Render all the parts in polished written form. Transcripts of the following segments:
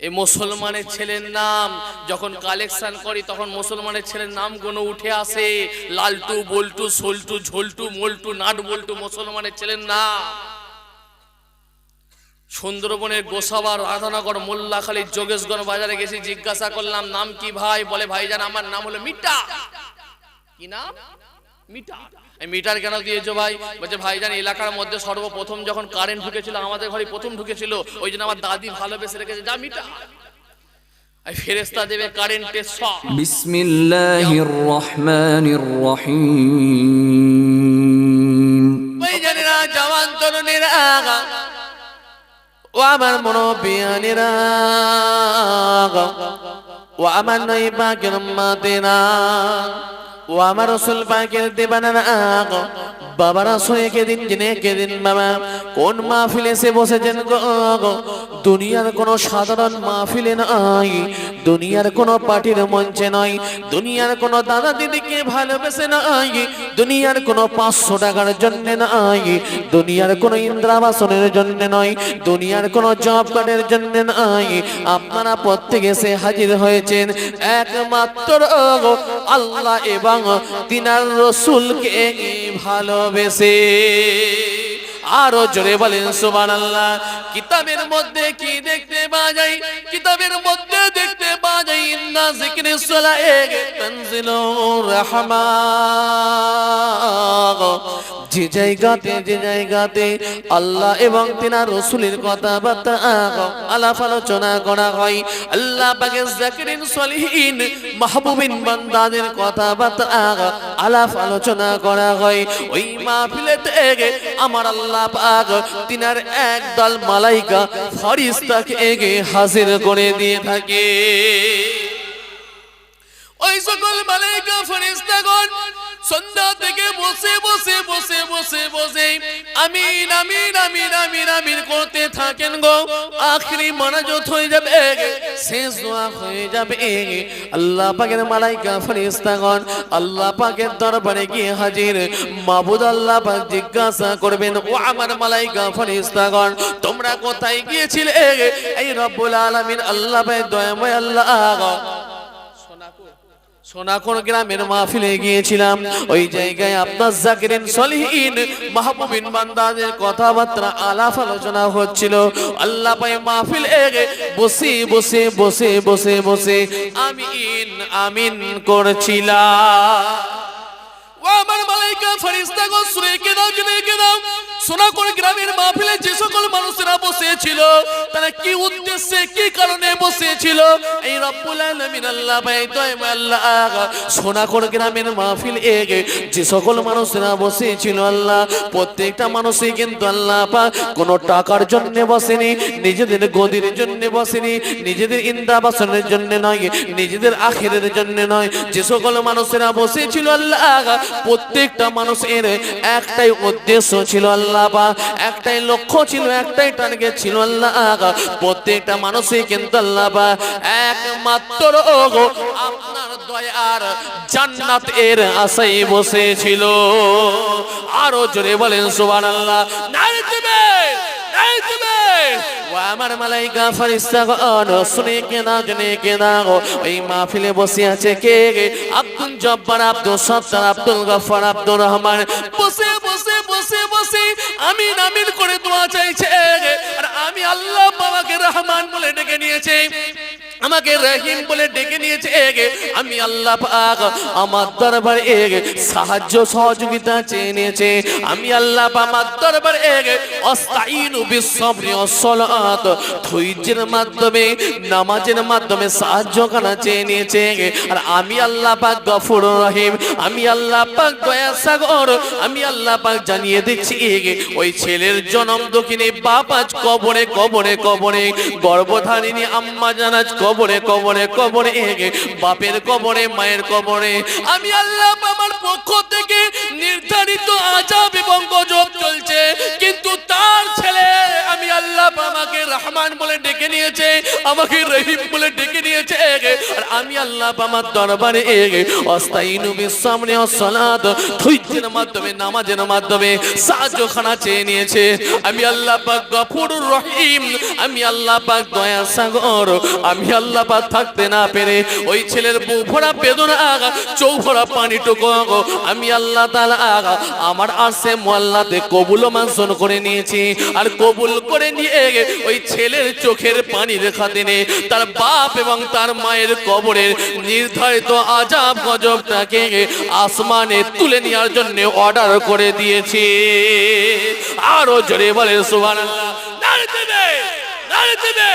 এই মুসলমানের ছেলের নাম যখন কালেকশন করি তখন মুসলমানের ছেলের নামগুলো উঠে আসে, লালটু, বল্টু, সোল্টু, ঝোল্টু, মোল্টু, নাট বল্টু মুসলমানের ছেলের নাম। সুন্দরবনের গোসাবার, রাধানগর, মোল্লাখালী, যোগেশগঞ্জ বাজারে গেছি, জিজ্ঞাসা করলাম নাম কি ভাই? বলে ভাইজান আমার নাম হলো মিটা। কি নাম? মিটা। মিটার কেন দিয়েছো ভাই? বলছে ভাইজান এলাকার মধ্যে সর্বপ্রথম যখন কারেন্ট ঢুকেছিল আমাদের ঘরে প্রথম ঢুকেছিল, ওই জন্য আমার দাদি ভালোবেসে রেখেছে, যা মিটা। ফেরেশতা দেবে কারেন্টের শক। বিসমিল্লাহির রহমানির রহিম। ওই জানেরা, জওয়ান তরুণেরা, ও আমার মুরব্বিয়ানেরা, ও আমার নবী পাকের উম্মতেরা, ও আমার রাসূল পাকের দিবানারা, বাবারা শুনে কেদিন জেনে কেদিন বাবা কোন মাহফিলে এসে বসেছেন গো? দুনিয়ার কোন সাধারণ মাহফিলে নয়, দুনিয়ার কোন পার্টির মঞ্চে নয়, দুনিয়ার কোন দাদা দিদিকে ভালোবেসে নয়, দুনিয়ার কোন 500 টাকার জন্য নয়, দুনিয়ার কোন ইন্দ্রাবাসনের জন্য নয়, দুনিয়ার কোন জব কার্ডের জন্য নয়। আপনারা প্রত্যেকে এসে হাজির হয়েছেন একমাত্র আল্লাহ এবং তিনার রাসূলকে ভালোবেসে। আরো জোরে বলেন সুবহানাল্লাহ। কিতাবের মধ্যে কি দেখতে পাওয়া যায়? কিতাবের মধ্যে দেখতে পাওয়া যায় ইন্না যিকরিস সালাহে তানজিলুর রাহমান। যে জায়গাতে আল্লাহ এবং তিনার রাসূলের কথাবার্তা আলাপ আলোচনা করা হয়, আল্লাহ পাকের যাকিরিন সলিহিন মাহবুবিন বান্দাদের কথাবার্তা আলাপ আলোচনা করা হয়, ওই মাহফিলেতে আমার আল্লাহ পাক তিনার একদল মালাইকা ফেরেশতাকে হাজির করে দিয়ে থাকে। ওই সকল মালাইকা ফেরেশতাগণ সন্ধ্যা থেকে বসে বসে বসে বসে বসে আমিন আমিন আমিন আমিন আমিন করতে থাকেন গো। আখরি মোনাজাত হয়ে যাবে, শেষ দোয়া হয়ে যাবে, আল্লাহ পাকের মালাইকা ফেরেশতাগণ আল্লাহ পাকের দরবারে গিয়ে হাজির। মাবুদ আল্লাহ পাক জিজ্ঞাসা করবেন, ও আমার মালাইকা ফেরেশতাগণ তোমরা কোথায় গিয়েছিলে? এই রব্বুল আলামিন আল্লাহ পাক দয়াময় আল্লাহ সোনাকোন গ্রামের মাহফিলে গিয়েছিলাম, ওই জায়গায় আপনার যাকিরিন সলিহিন মাহবুবিন বান্দাদের কথাবার্তা আলাপ আলোচনা হচ্ছিল। আল্লাহ পাক মাহফিলে বসে বসে বসে বসে বসে আমিন আমিন করছিলাম। ও আমার মালাইকা ফেরেশতাগণ শুনে কে দাও, জেনে কে দাও, সোনাকোন গ্রামের মাহফিলে যে সকল মানুষেরা বসেছিল তারা কি উদ্দেশ্যে কি কারণে বসেছিল? এই রব্বুল আলামিন আল্লাহ পাক দয়াময় আল্লাহ সোনাকোন গ্রামের মাহফিল যে সকল মানুষেরা বসেছিল আল্লাহ প্রত্যেকটা মানুষই কিন্তু আল্লাহ পাক কোনো টাকার জন্য বসেনি, নিজেদের গদির জন্য বসেনি, নিজেদের ইন্দ্রাবাসনের জন্য নয়, নিজেদের আখিরের জন্য নয়। যে সকল মানুষেরা বসেছিল আল্লাহ প্রত্যেকটা মানুষের একটাই উদ্দেশ্য ছিল আল্লাহ, একটাই লক্ষ্য ছিল, একটাই টার্গেট ছিল আল্লাহ। প্রত্যেকটা মানুষই কিন্তু আল্লাহ একমাত্র আপনার দয়ার জান্নাতের আশায় বসেছিল। আরো জোরে বলেন সুবহানাল্লাহ। নারে দিবেন, নারে দিবেন। ও আমার মালাইকা ফেরেশতাগণ শুনে কে না জেনে কে না ওই মাহফিলে বসে আছে কে? আব্দুল জব্বার, আব্দুল সত্তার, আব্দুল গফফার, আব্দুর রহমান বসে বসে বসে বসে আমিন আমিন করে দোয়া চাইছে। আর আমি আল্লাহ বাবাকে রহমান বলে ডেকে নিয়েছে, আমাকে রহিম বলে ডেকে নিয়েছে। আমি আল্লাহ পাক আমার দরবারে সাহায্য সহযোগিতা চেয়ে নিয়েছে। আমি আল্লাহ পাক আমার দরবারে আস্তাইনু বিসসবরি ওয়াসসালাত ধৈর্যের মাধ্যমে নামাজের মাধ্যমে সাহায্য করা চেয়ে নিয়েছে। আর আমি আল্লাহ পাক গফুর রহিম, আমি আল্লাহ পাক দয়া সাগর, আমি আল্লাহ পাক জানিয়ে দিচ্ছি ওই ছেলের জন্ম দক্ষিণে বাপ আজ কবরে কবরে কবরে, গর্ভধারিণী আম্মা জান আজ কবরে কবরে কবরে কবরে বাপের কবরে মায়ের কবরে আমি আল্লাহ আমার পক্ষ থেকে নির্ধারিত আযাব এবং গজব চলছে, কিন্তু তার ছেলে আমি আল্লাহ আমাকে রহমান বলে ডেকে নিয়েছে, আমাকে রহিম বলে ডেকে নিয়েছে, আর আমি আল্লাহ আমার দরবারে আস্তাইনু বিসসাবরি ওয়াস সালাত ধৈর্যের মাধ্যমে নামাজের মাধ্যমে সাহায্যখানা চেয়ে নিয়েছে। আমি আল্লাহ পাক গফুরুর রহিম, আমি আল্লাহ পাক দয়া সাগর, আমি আল্লাহ পাক থাকতে না পেরে ওই ছেলের বুক ভরা বেদনা চোখ ভরা পানিটুকু আমি আল্লাহ তাআলা আমার আরশে মুআল্লাতে কবুল ও মঞ্জুর করে নিয়েছি। আর কবুল করে নিয়ে ওই ছেলের চোখের পানির খাতিরে তার বাপ এবং তার মায়ের কবরের নির্ধারিত আযাব গজবটাকে আসমানে তুলে নেওয়ার জন্য অর্ডার করে দিয়েছি। আরো জোরে বলে সুবহানাল্লাহ। নারে দিবে, নারে দিবে,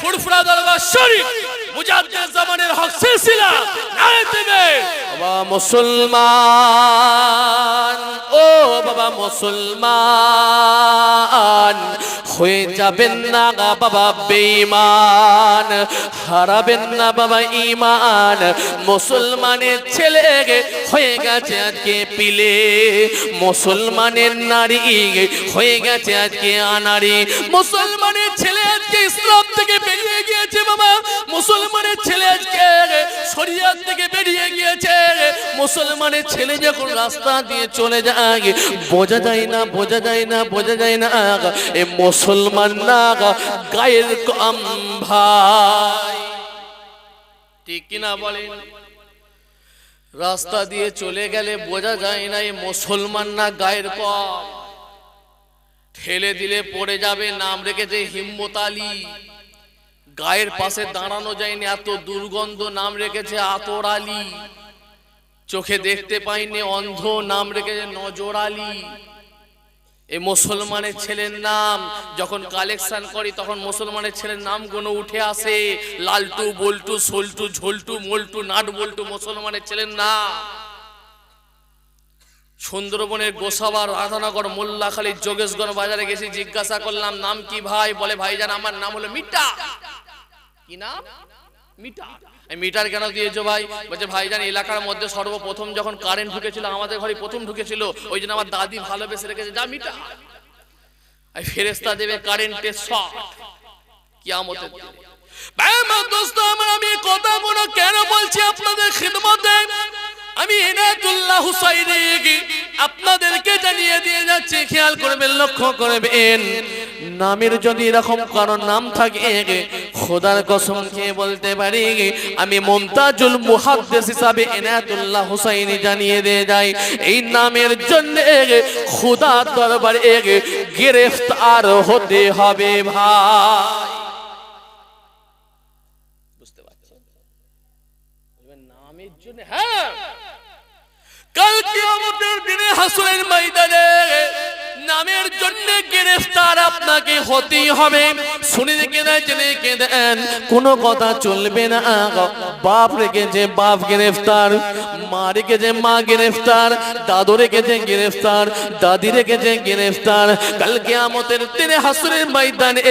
ফুরফুরা দরবার শরীফ মুজাদ্দিদ জামানের হক সিলসিলা, নারে দিবে। বাবা মুসলমান, ও বাবা মুসলমান, হয়ে যাবেন না বাবা বেঈমান, হারাবেন না বাবা ঈমান। মুসলমানের ছেলে হয়ে গেছে আজকে পিলে, মুসলমানের নারী হয়ে গেছে আজকে আনাড়ি, মুসলমানের ছেলে আজকে ইসলাম থেকে বেরিয়ে গিয়েছে বাবা, মুসলমানের ছেলে আজকে শরিয়ত থেকে বেরিয়ে গিয়েছে। মুসলমানের ছেলে যখন রাস্তা দিয়ে চলে যায় বোঝা যায় না, বোঝা যায় না, বোঝা যায় না এ মুসলমান না গায়ের কম ভাই, ঠিক কিনা বলেন? রাস্তা দিয়ে চলে গেলে বোঝা যায় না এ মুসলমান না গায়ের কম। ঠেলে দিলে পড়ে যাবে, নাম রেখেছে হিম্মত আলী, গায়ের পাশে দাঁড়ানো যায়নি এত দুর্গন্ধ, নাম রেখেছে আতর আলী। চোখে দেখতে পাইনি অন্ধ, নাম রেখেছে নজর আলী। এই মুসলমানের ছেলের নাম যখন কালেকশন করি তখন মুসলমানের ছেলের নামগুলো উঠে আসে, লালটু, বল্টু, সোল্টু, ঝোলটু, মোল্টু, নাট বল্টু, মুসলমানের ছেলের নাম। সুন্দরবনের গোসাবার, রাধানগর, মোল্লাখালী, যোগেশগঞ্জ বাজারে গেছি, জিজ্ঞাসা করলাম নাম কি ভাই? বলে ভাইজান আমার নাম হলো মিটা। কি নাম? মিটা। মিটার কেন দিয়েছো ভাই? বলছে ভাইজান এলাকার মধ্যে সর্বপ্রথম যখন কারেন্ট ঢুকেছিল আমাদের ঘরে প্রথম ঢুকেছিল, ওই জন্য আমার দাদি ভালোবেসে রেখেছে, যা মিটা। ফেরেশতা দেবে কারেন্টের শক কিয়ামতের দিনে। ভাই আমার দোস্ত আমার, আমি এই কথাগুলো কেন বলছি আপনাদের খিদমতে? আমি ইনায়াতুল্লাহ হুসাইনি আপনাদেরকে জানিয়ে দিয়ে যাচ্ছি, খেয়াল করবেন, লক্ষ্য করবেন। নামের যদি এরকম কারো নাম থাকে খোদার কসম খেয়ে বলতে পারি আমি মুমতাজুল মুহাদ্দিস হিসাবে ইনায়াতুল্লাহ হুসাইনি জানিয়ে দিয়ে যাই, এই নামের জন্য খোদার দরবারে গ্রেফতার হতে হবে ভাই। বুঝতে পারছেন? নামের জন্য হ্যাঁ, কাল কিয়ামতের দিনে হাসরের ময়দানে নামের জন্য গ্রেফতার আপনাকে হতেই হবে। শুনে রেখে দেন, জেনে রেখে দেন, কোনো কথা চলবে না। বাপ রেখেছে বাপ গ্রেফতার, মা রেখেছে মা গ্রেফতার, দাদু রেখেছে গ্রেফতার, দাদি রেখেছে গ্রেফতার। কাল কিয়ামতের দিনে হাসরের ময়দানে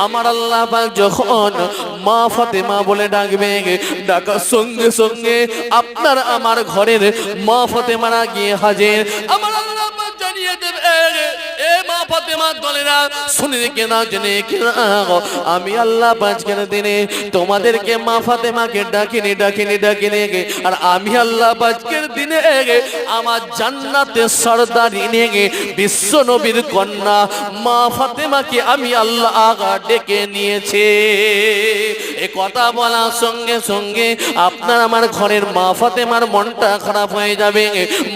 আমার আল্লাহ পাক যখন মা ফাতেমা বলে ডাকবে, ডাকার সঙ্গে সঙ্গে আপনার আমার ঘরের মা ফাতেমারা গিয়ে হাজির। আমার আল্লাহ পাক জানিয়ে দেবে, এ মা ফাতেমা দলেরা শুনে রেখে নাও, জেনে রেখে নাও, আমি আল্লাহ আজকের দিনে তোমাদেরকে মা ফাতেমাকে ডাকিনি ডাকিনি ডাকিনি, আর আমি আল্লাহ আজকের দিনে আমার জান্নাতের সরদারি নিয়ে বিশ্ব নবীর কন্যা মা ফাতেমাকে আমি আল্লাহ আগা ডেকে নিয়েছে। এ কথা বলার সঙ্গে সঙ্গে আপনার আমার ঘরের মা ফাতেমার মনটা খারাপ হয়ে যাবে,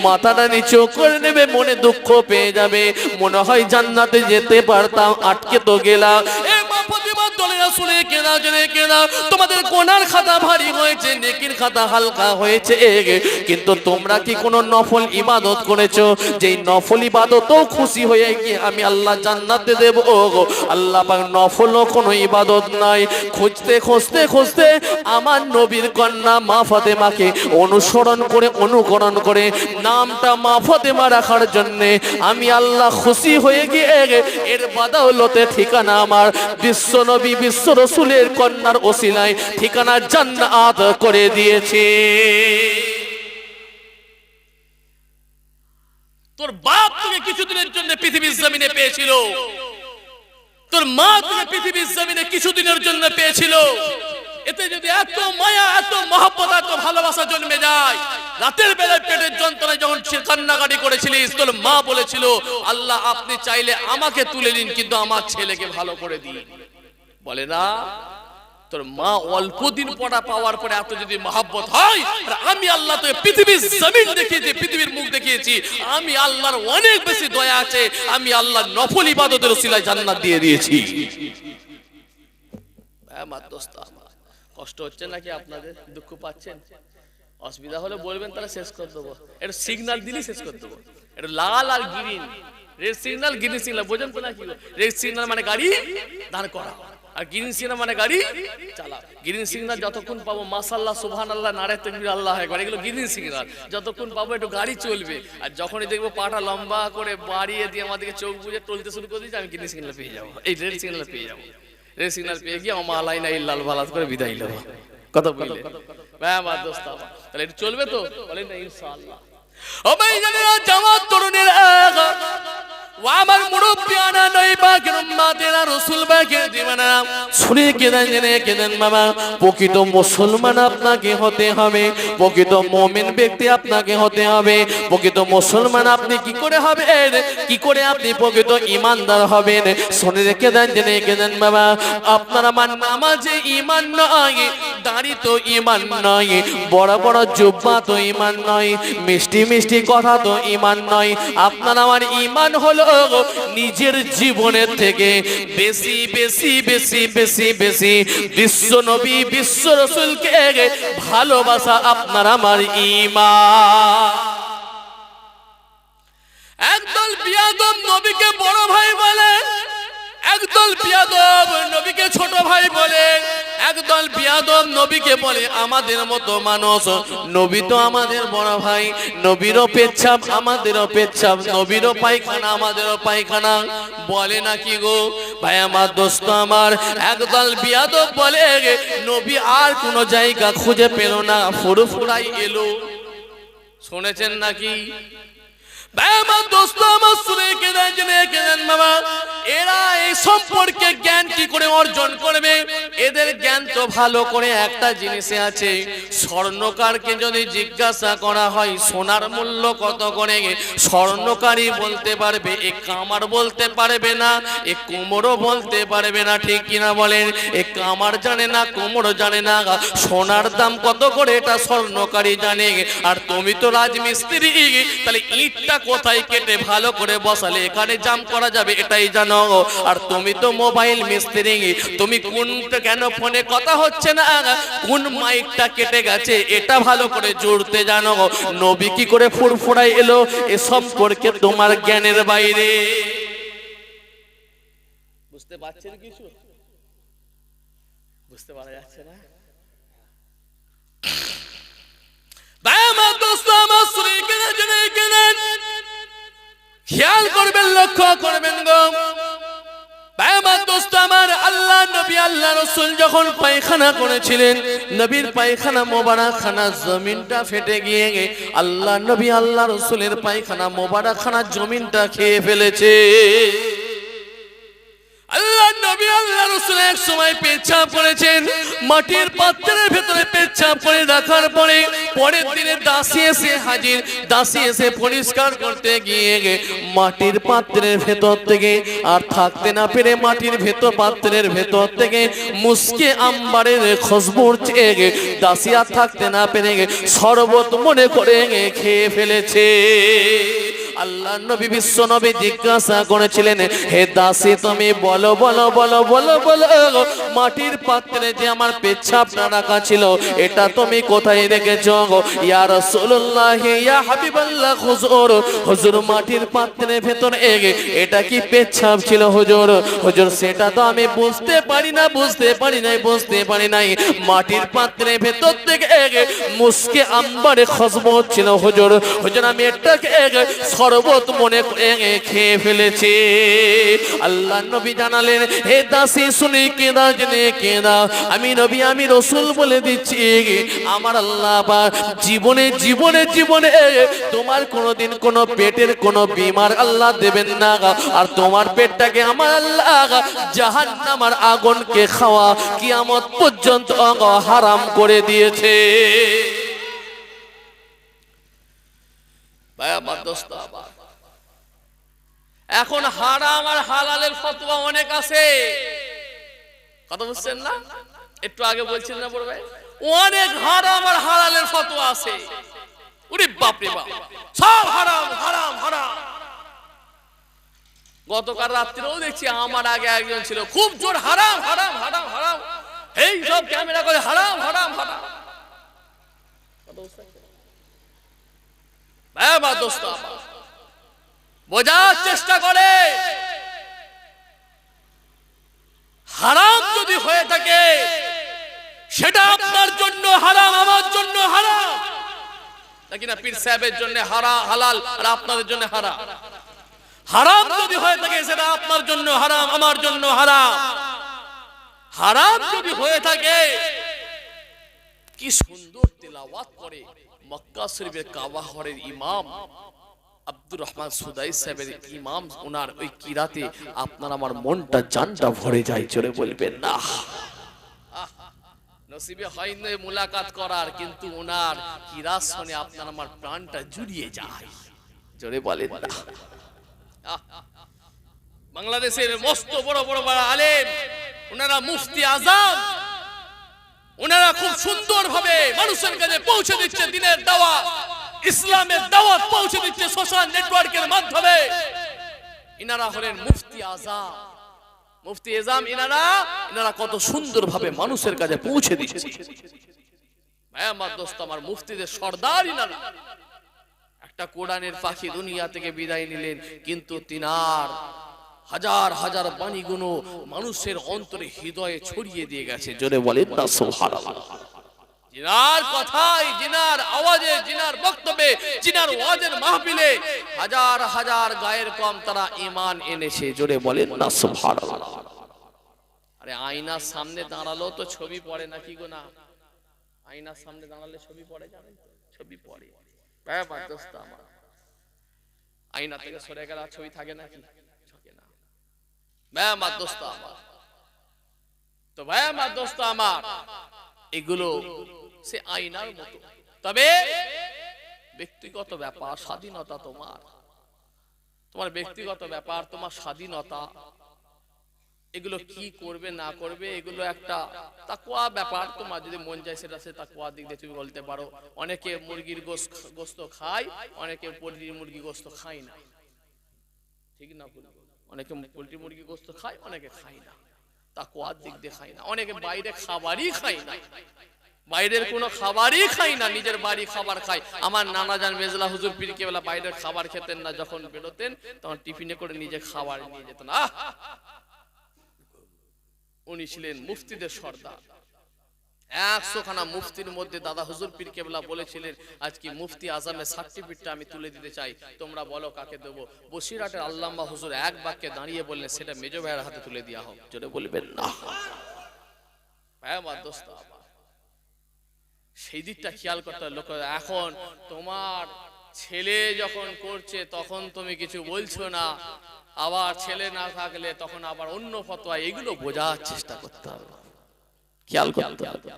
মাথাটা নিচু করে নেবে, মনে দুঃখ পেয়ে যাবে, মনে হয় জান্নাতে যেতে পারতাম, আটকে তো গেলাম। এ মা ফাতেমার দলেরা শুনে কেনা জেনে কেনা, তোমাদের গুনার খাতা ভারী হয়েছে, নেকির খাতা হালকা হয়েছে, কিন্তু তোমরা কি কোনো নফল ইবাদত করেছো? যেই নফল ইবাদতও খুশি হয়ে গিয়ে আমি আল্লাহ জান্নাতে দেব। আল্লাহ পাক নফলও কোনো ইবাদত নাই, খুঁজতে খুঁজতে খুঁজতে খুঁজতে আমার নবীর কন্যা মা ফাতেমাকে অনুকরণ করে নামটা মা ফাতেমা রাখার জন্য আমি আল্লাহ খুশি হয়ে গিয়ে এর বাদাউলতে ঠিকানা আমার বিশ্ব নবী বিশ্ব রাসূলের কন্যার ওসিলায় ঠিকানা জান্নাত করে দিয়েছে। তোর বাপ তোকে কিছুদিনের জন্য পৃথিবীর জমিনে পেয়েছিল, তোর মা তোকে পৃথিবীর জমিনে কিছুদিনের জন্য পেয়েছিল। এতে যদি এত মায়া এত মহব্বত এত ভালোবাসা জন্মে যায়, রাতের বেলায় পেটের যন্ত্রণায় যখন কান্নাকাটি করেছিলিস তোর মা বলেছিল আল্লাহ আপনি চাইলে আমাকে তুলে নিন কিন্তু আমার ছেলেকে ভালো করে দিন, বলে না? তোর মা অল্প দিন পড়া পাওয়ার পরে এত যদি মহব্বত হয়, আর আমি আল্লাহ তোকে পৃথিবীর জমিন দেখিয়েছি, পৃথিবীর মুখ দেখিয়েছি, আমি আল্লাহর অনেক বেশি দয়া আছে, আমি আল্লাহ নফল ইবাদতের ওসিলায় জান্নাত দিয়ে দিয়েছি। আমার দোস্ত কষ্ট হচ্ছে নাকি আপনাদের? দুঃখ পাচ্ছেন? অসুবিধা হলে বলবেন, তাহলে শেষ করে দেবো। এটা সিগন্যাল দিলেই শেষ করে দেবো। এটা লাল আর green, red signal green signal, বোঝেন তো নাকি? রেড সিগন্যাল মানে গাড়ি দাঁড় করা, আর গ্রিন সিগন্যাল মানে গাড়ি চালা। গ্রিন সিগন্যাল যতক্ষণ পাবো মাশাআল্লাহ সুবহানাল্লাহ নারে তাকবীর আল্লাহ আকবার, এগুলো গ্রিন সিগন্যাল। যতক্ষণ পাবো একটু গাড়ি চলবে, আর যখনই দেখবো পাটা লম্বা করে বাড়িয়ে দিয়ে আমাদেরকে চোখ বুজে টলতে শুরু করে দিয়েছে, আমি গ্রিন সিগন্যাল পেয়ে যাবো, এই রেড সিগন্যাল পেয়ে যাবো। রেড সিগন্যাল পেয়ে গিয়ে আমার আলাইনা ইল্লাল বালাত করে বিদায় নেবো। কথা বললে আমার দোস্ত আমার, তাহলে এটা চলবে তো? বলেন না ইনশাআল্লাহ। ও ভাই জানেরা, জামাত তরুণের আমার মুরব্বিয়ানা নই পাকের উম্মতেরা রাসূল পাকের দিওয়ানা শুনে কেঁদেন বাবা। প্রকৃত মুসলমান আপনাকে হতে হবে, প্রকৃত মুমিন ব্যক্তি আপনাকে হতে হবে। প্রকৃত মুসলমান আপনি কি করে হবেন, কি করে আপনি প্রকৃত ঈমানদার হবেন? শুনে কেঁদেন বাবা। আপনার আমার নামাজে ঈমান নয়, দাড়ি তো ঈমান নয়, বড় বড় জুব্বা তো ঈমান নয়, মিষ্টি মিষ্টি কথা তো ঈমান নয়। আপনার আমার ঈমান হলো নিজের জীবনের থেকে বেশি বেশি বেশি বেশি বেশি বিশ্ব নবী বিশ্ব রাসূলকে ভালোবাসা আপনার আমার ঈমান। একদল বিয়াদব নবীকে বড় ভাই বলে, একদল বিয়াদব নবীকে ছোট ভাই বলে, একদল বিয়াদব নবীকে বলে আমাদের মতো মানুষ। নবী তো আমাদের বড় ভাই, নবীরও পেচ্ছাপ আমাদেরও পেচ্ছাপ, নবীরও পায়খানা আমাদেরও পায়খানা, বলে নাকি গো ভাই? আমার দোস্ত আমার, একদল বিয়াদব বলে নবী আর কোনো জায়গা খুঁজে পেল না, ফুরফুরাই এলো। শুনেছেন নাকি? আমার দোস্ত আমার, শুনে কেঁদেন বাবা। এরা এই সম্পর্কে জ্ঞান কি করে অর্জন করবে? এদের জ্ঞান তো ভালো করে একটা জিনিসে আছে, স্বর্ণকারকে যদি জিজ্ঞাসা করা হয় সোনার মূল্য কত করে, স্বর্ণকারই বলতে পারবে, এ কামার বলতে পারবে না, এ কুমোরও বলতে পারবে না। ঠিক কিনা বলেন? এ কামার জানে না, কুমোরও জানে না, সোনার দাম কত করে এটা স্বর্ণকারী জানে। আর তুমি তো রাজমিস্ত্রি, তাহলে ইটটা কোথায় কেটে ভালো করে বসালে এখানে জাম করা যাবে এটাই জানো। আর তুমি তো মোবাইল মিস্ত্রি, তুমি কোনটা কেন ফোনে কথা হচ্ছে না, কোন মাইকটা কেটে গেছে এটা ভালো করে জুড়তে জানো। নবী কি করে ফুরফুরাই এলো এ সম্পর্কে তোমার জ্ঞানের বাইরে। বুঝতে পারছেন কিছু? বুঝতে পারা যাচ্ছে না? খেয়াল করবেন, লক্ষ্য করবেন গো আমার দোস্ত আমার। আল্লাহ নবী আল্লাহ রাসূল যখন পায়খানা করেছিলেন, নবীর পায়খানা মোবারকখানা জমিনটা ফেটে গিয়ে আল্লাহ নবী আল্লাহ রাসূলের পায়খানা মোবারকখানা জমিনটা খেয়ে ফেলেছে। আল্লাহ নবী আল্লাহ রাসূল এক সময় পেচ্ছাপ করেছেন, মাটির পাত্রের ভেতরে পেচ্ছাপ করে রাখার পরে পরের দিনে দাসী এসে হাজির। দাসী এসে পরিষ্কার করতে গিয়ে মাটির পাত্রের ভেতর থেকে আর থাকতে না পেরে মাটির ভেতর পাত্রের ভেতর থেকে মুস্কে আম্বারের খুশবু উঠছে। দাসী আর থাকতে না পেরে শরবত মনে করে খেয়ে ফেলেছে। আল্লাহ নবী বিশ্ব নবী জিজ্ঞাসা করেছিলেন, হে দাসী তুমি বলো বলো বলো বলো বলো, মাটির পাত্রে যে আমার পেচ্ছাপটা রাখা ছিল এটা তুমি কোথায় রেখেছো? ইয়া রাসূলুল্লাহ ইয়া হাবিবাল্লাহ হুজুর, হুজুর মাটির পাত্রের ভেতর এটা কি পেচ্ছাপ ছিল হুজুর? হুজুর সেটা তো আমি বুঝতে পারি না, বুঝতে পারি নাই। মাটির পাত্রের ভেতর থেকে মুসকে আম্বারে খুশবু ছিল হুজুর। হুজুর আমি এটাকে শরবত মনে করে খেয়ে ফেলেছি। আল্লাহ নবী জানালেন, হে দাসী শুনে কেঁদা, জেনে কেঁদা, আমি নবী আমি রাসূল বলে দিচ্ছি, আমার আল্লাহ পাক জীবনে জীবনে জীবনে তোমার কোনোদিন কোনো পেটের কোনো বিমার আল্লাহ দেবেন না, আর তোমার পেটটাকে আমার আল্লাহ জাহান্নামের আগুনকে খাওয়া কিয়ামত পর্যন্ত হারাম করে দিয়েছে। ভাই আমার দোস্ত, এখন হারাম আর হালালের ফতোয়া অনেক আছে, কথা বুঝছেন না? একটু আগে বলছিলেন না বড় ভাই, অনেক হারাম আর হালালের ফতোয়া আছে। ওরে বাপ রে বাপ, সব হারাম হারাম হারাম। গতকাল রাত্রেও দেখছি আমার আগে একজন ছিল, খুব জোর হারাম হারাম হারাম হারাম, এই সব ক্যামেরা করে হারাম হারাম হারাম। বাবা দোস্ত বোঝার চেষ্টা করে, হারাম যদি হয়ে থাকে সেটা আপনার জন্য হারাম, আমার জন্য হারাম, নাকি না পীর সাহেবের জন্য হালাল আর আপনাদের জন্য হারাম। হারাম যদি হয়ে থাকে সেটা আপনার জন্য হারাম, আমার জন্য হারাম। হারাম যদি হয়ে থাকে, কি সুন্দর তেলাওয়াত করে মক্কা শরীফের কাবা ঘরের ইমাম আব্দুর রহমান সুদাই সাহেবের ইমাম, ওনার ওই কিরাতে আপনার আমার মনটা জানটা ভরে যায়। জোরে বলবেন না, নসিবে হয়নি মুলাকাত করার, কিন্তু ওনার কিরাত শুনে আপনার আমার প্রাণটা জুড়িয়ে যায়। জোরে বলেন না। বাংলাদেশের মস্ত বড় বড় আলেম, ওনারা মুফতি আজম, ওনারা খুব সুন্দর ভাবে মানুষের কাছে পৌঁছে দিচ্ছে দিনের দাওয়াত, ইসলামের দাওয়াত পৌঁছে দিচ্ছে সোশ্যাল নেটওয়ার্কের মাধ্যমে। ইনারা হলেন মুফতি আজম, মুফতি আজম। ইনারা কত সুন্দর ভাবে মানুষের কাছে পৌঁছে দিচ্ছে। ভাই আমার দোস্ত, আমার মুফতিদের সর্দার ইনারা। একটা কোরআনের পাখি দুনিয়া থেকে বিদায় নিলেন, কিন্তু তিনার হাজার হাজার বাণীগুলো মানুষের অন্তরে হৃদয়ে ছড়িয়ে দিয়ে গেছে। জোরে বলেন না সুবহানাল্লাহ। জিনার কথাই, জিনার আওয়াজে, জিনার বক্তব্যে, জিনার ওয়াজের মাহফিলে হাজার হাজার গায়ের কম তারা ঈমান এনেছে। জোরে বলেন না সুবহানাল্লাহ। আরে আয়নার সামনে দাঁড়ালো তো ছবি পড়ে নাকি গো? না, আয়নার সামনে দাঁড়ালে ছবি পড়ে, জানেন তো? ছবি পড়ে। ভাই আমার দোস্ত আমার, আয়না থেকে সরে গেলে ছবি থাকে নাকি? থাকে না। ভাই আমার দোস্ত আমার, তো ভাই আমার দোস্ত আমার, এগুলো সে আয়নার মতো। তবে ব্যক্তিগত ব্যাপার, স্বাধীনতা তোমার ব্যক্তিগত ব্যাপার, তোমার স্বাধীনতা। এগুলো কি করবে না করবে এগুলো একটা তাকওয়া ব্যাপার। তোমার যদি মন যায় সেটা সে তাকওয়ার দিক দিয়ে তুমি বলতে পারো। অনেকে মুরগির গোশত খায়, অনেকে পোলট্রির মুরগি গোশত খায় না, ঠিক না? অনেকে পোলট্রি মুরগি গোশত খায়, অনেকে খায় না, তাকওয়ার দিক দিয়ে খায় না। অনেকে বাইরে খাবারই খায় না, বাইরের কোনো খাবারই খায় না, নিজের বাড়ি খাবার খায়। আমার নানা জান মেজলা হুজুর পীর কেবলা বাইরের খাবার খেতেন না, যখন বেরোতেন তখন টিফিনে করে নিজে খাবার নিয়ে যেতেন। উনি ছিলেন মুফতিদের সর্দার। 100 খানা মুফতির মধ্যে দাদা হুজুর পীর কেবলা বলেছিলেন, আজকে মুফতি আজমের সার্টিফিকেটটা আমি তুলে দিতে চাই, তোমরা বলো কাকে দেবো? বসিরহাটের আল্লামা হুজুর এক বাক্যে দাঁড়িয়ে বললেন, সেটা মেজো ভাইয়ের হাতে তুলে দেওয়া হোক। জোরে বলবেন না। ভাই আমার দোস্ত, সেই দিকটা খেয়াল করতে হবে। লোক এখন তোমার ছেলে যখন করছে তখন তুমি কিছু বলছো না, আবার ছেলে না থাকলে তখন আবার অন্য ফতোয়া। এগুলো বোঝার চেষ্টা করতে হবে, খেয়াল করতে হবে।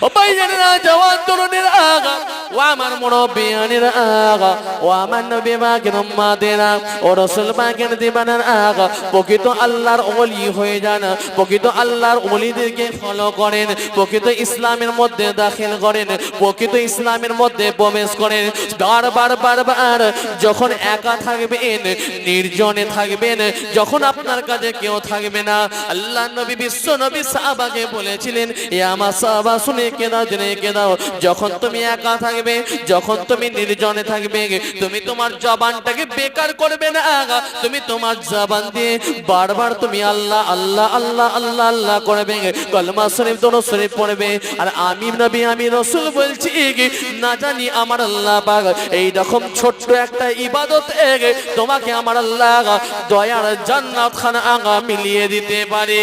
ও ভাইজানেরা, জওয়ান তরুণের আগা, ও আমার মুরব্বিয়ানের আগা, ও আমার নবী পাকের উম্মতেরা, ও রাসূল পাকের দিবানার আগা, প্রকৃত আল্লাহর ওলি হয়ে যান, প্রকৃত আল্লাহর ওলিদেরকে ফলো করেন, প্রকৃত ইসলামের মধ্যে দাখিল করেন, প্রকৃত ইসলামের মধ্যে প্রবেশ করেন। বারবার বারবার যখন একা থাকবেন, নির্জনে থাকবেন, যখন আপনার কাছে কেউ থাকবে না, আল্লাহ নবী বিশ্ব নবী সাহাবাকে বলেছিলেন, এ আমার সাহাবা শুনে কে দাও, জেনে কে দাও, যখন তুমি একা থাকবে, যখন তুমি নির্জনে থাকবে, তুমি তোমার জবানটাকে বেকার করবে না, তুমি তোমার জবান দিয়ে বারবার তুমি আল্লাহ আল্লাহ আল্লাহ আল্লাহ আল্লাহ করবে, কলমা শরীফ দরুদ শরীফ পড়বে। আর আমি নবী আমি রাসূল বলছি, না জানি আমার আল্লাহ পাক এই রকম ছোট্ট একটা ইবাদত তোমাকে আমার আল্লাহ দয়ার জান্নাত খানা মিলিয়ে দিতে পারে।